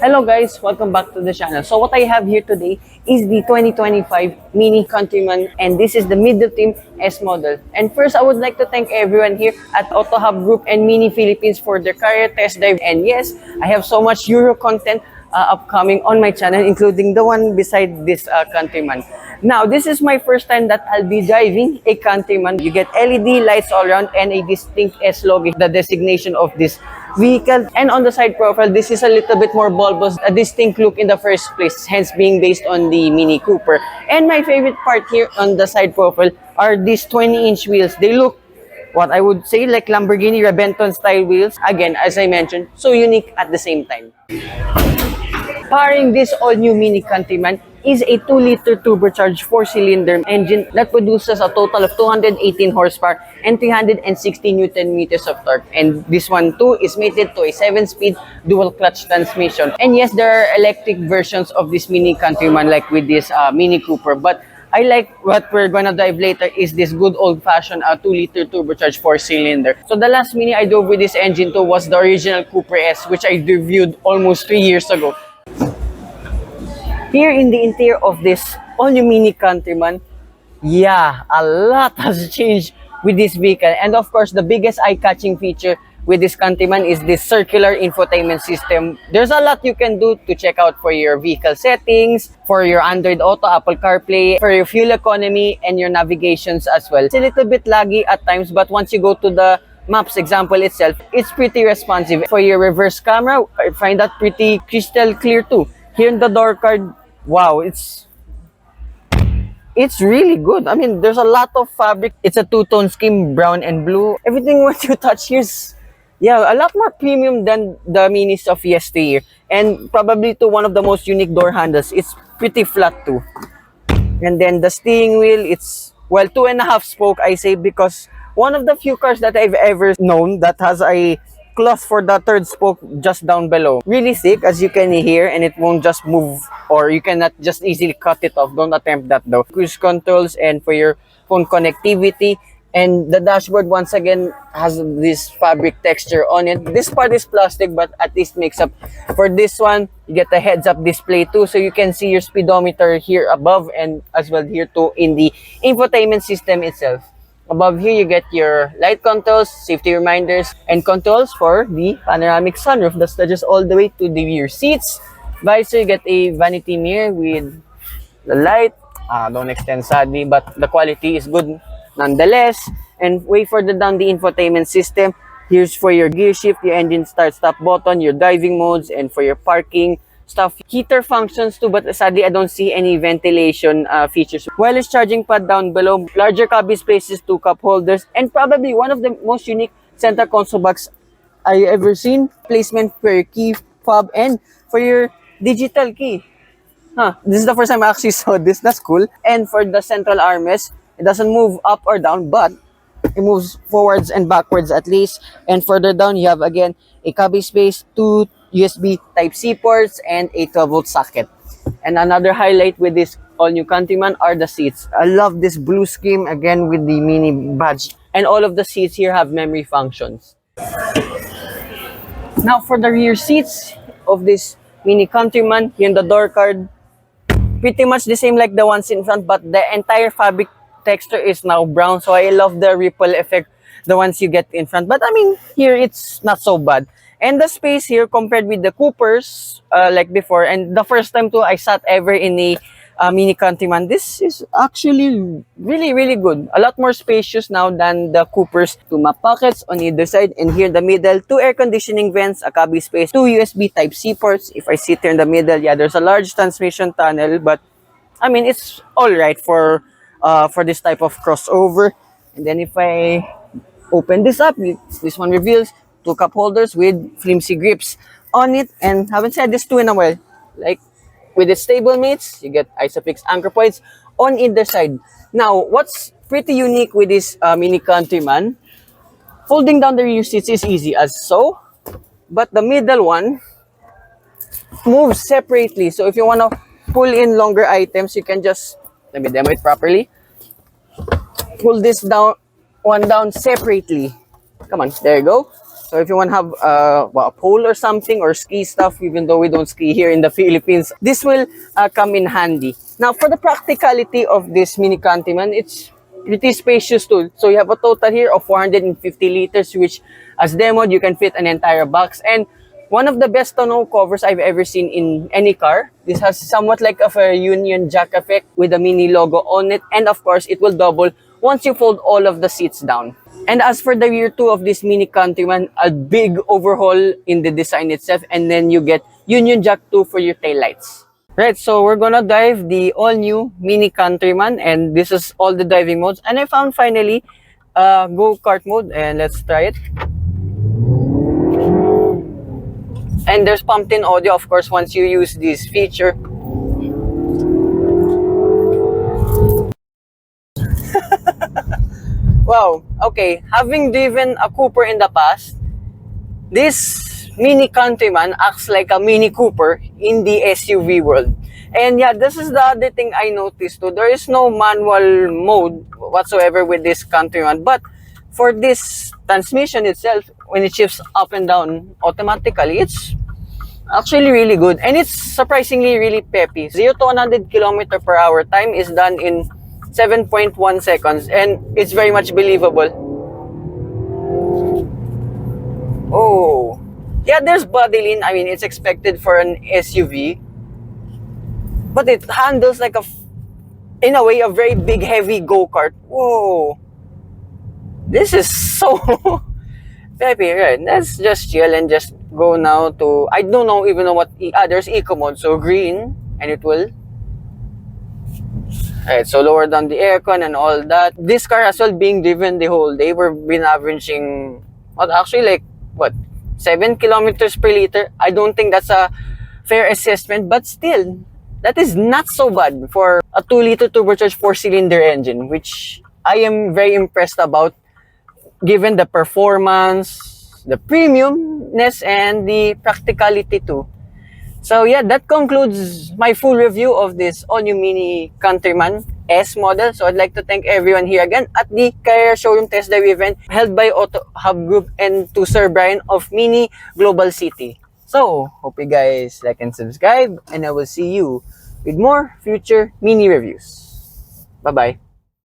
Hello guys, welcome back to the channel. So what I have here today is the 2025 Mini Countryman, and this is the middle trim S model. And first, I would like to thank everyone here at Auto Hub Group and Mini Philippines for their career test drive. And yes, I have so much Euro content upcoming on my channel, including the one beside this Countryman. Now, this is my first time that I'll be driving a Countryman. You get LED lights all around and a distinct S logo, the designation of this vehicle. And on the side profile, this is a little bit more bulbous, a distinct look in the first place, hence being based on the Mini Cooper. And my favorite part here on the side profile are these 20-inch wheels. They look, what I would say, like Lamborghini Rebenton style wheels. Again, as I mentioned, so unique at the same time. Powering this all-new Mini Countryman is a 2-liter turbocharged 4-cylinder engine that produces a total of 218 horsepower and 360 Newton meters of torque. And this one too is mated to a 7-speed dual-clutch transmission. And yes, there are electric versions of this Mini Countryman like with this Mini Cooper, but I like what we're gonna drive later is this good old-fashioned 2-liter turbocharged 4-cylinder. So the last Mini I drove with this engine too was the original Cooper S, which I reviewed almost 3 years ago. Here in the interior of this all-new Mini Countryman, yeah, a lot has changed with this vehicle. And of course, the biggest eye-catching feature with this Countryman is this circular infotainment system. There's a lot you can do to check out for your vehicle settings, for your Android Auto, Apple CarPlay, for your fuel economy, and your navigations as well. It's a little bit laggy at times, but once you go to the maps example itself, it's pretty responsive. For your reverse camera, I find that pretty crystal clear too. Here in the door card, wow, it's really good. I mean, there's a lot of fabric. It's a two-tone scheme, brown and blue. Everything what you touch here is, yeah, a lot more premium than the Minis of yesteryear. And probably to one of the most unique door handles. It's pretty flat too. And then the steering wheel, it's, well, 2.5 spoke, I say, because one of the few cars that I've ever known that has a cloth for the third spoke just down below. Really thick, as you can hear, and it won't just move, or you cannot just easily cut it off. Don't attempt that though. Cruise controls and for your phone connectivity. And the dashboard, once again, has this fabric texture on it. This part is plastic, but at least makes up for this one. You get a heads-up display too, so you can see your speedometer here above and as well here too in the infotainment system itself. Above here, you get your light controls, safety reminders, and controls for the panoramic sunroof that stretches all the way to the rear seats. Visor, you get a vanity mirror with the light. Don't extend sadly, but the quality is good nonetheless. And way further down the infotainment system, here's for your gear shift, your engine start-stop button, your driving modes, and for your parking stuff. Heater functions too, but sadly I don't see any ventilation features. Wireless charging pad down below, larger cabin spaces, 2 cup holders, and probably one of the most unique center console box I ever seen. Placement for your key fob and for your digital key. This is the first time I actually saw this. That's cool. And for the central armrest, it doesn't move up or down, but it moves forwards and backwards at least. And further down, you have again a cabin space, 2 USB Type-C ports, and a 12-volt socket. And another highlight with this all-new Countryman are the seats. I love this blue scheme again with the Mini badge. And all of the seats here have memory functions. Now for the rear seats of this Mini Countryman, here in the door card, pretty much the same like the ones in front, but the entire fabric texture is now brown. So I love the ripple effect, the ones you get in front. But I mean, here it's not so bad. And the space here compared with the Coopers, like before, and the first time too I sat ever in a Mini Countryman, this is actually really, really good. A lot more spacious now than the Coopers. 2 map pockets on either side, and here in the middle, 2 air conditioning vents, a cabin space, 2 USB Type-C ports. If I sit here in the middle, yeah, there's a large transmission tunnel, but I mean, it's all right for this type of crossover. And then if I open this up, this one reveals 2 cup holders with flimsy grips on it. And haven't said this too in a while, like with its stablemates, you get Isofix anchor points on either side. Now, what's pretty unique with this Mini Countryman, folding down the rear seats is easy as so, but the middle one moves separately. So if you want to pull in longer items, you can just, let me demo it properly, pull this down separately. Come on, there you go. So if you want to have a pole or something or ski stuff, even though we don't ski here in the Philippines, this will come in handy. Now, for the practicality of this Mini Countryman, it's pretty spacious too. So you have a total here of 450 liters, which as demoed, you can fit an entire box. And one of the best tonneau covers I've ever seen in any car. This has somewhat like of a Union Jack effect with a Mini logo on it. And of course, it will double once you fold all of the seats down. And as for the rear two of this Mini Countryman, a big overhaul in the design itself. And then you get Union Jack 2 for your taillights. Right, so we're gonna dive the all-new Mini Countryman. And this is all the diving modes. And I found finally go-kart mode. And let's try it. And there's pumped-in audio, of course, once you use this feature. Wow, okay. Having driven a Cooper in the past, this Mini Countryman acts like a Mini Cooper in the SUV world. And yeah, this is the other thing I noticed too. There is no manual mode whatsoever with this Countryman. But for this transmission itself, when it shifts up and down automatically, it's actually really good. And it's surprisingly really peppy. 0 to 100 km per hour time is done in 7.1 seconds. And it's very much believable. Oh. Yeah, there's body lean. I mean, it's expected for an SUV. But it handles like in a way, a very big, heavy go-kart. Whoa. This is so peppy, right? Let's just chill and just go now to, I don't know even know what, there's eco mode. So green, and it will. Alright, so lower down the aircon and all that. This car as well being driven the whole day. We've been averaging, well, actually like, what, 7 kilometers per liter. I don't think that's a fair assessment, but still, that is not so bad for a 2-liter turbocharged 4-cylinder engine, which I am very impressed about given the performance, the premiumness, and the practicality too. So yeah, that concludes my full review of this all-new Mini Countryman S model. So I'd like to thank everyone here again at the Carrera Showroom Test Drive event held by Auto Hub Group and to Sir Brian of Mini Global City. So, hope you guys like and subscribe, and I will see you with more future Mini reviews. Bye-bye.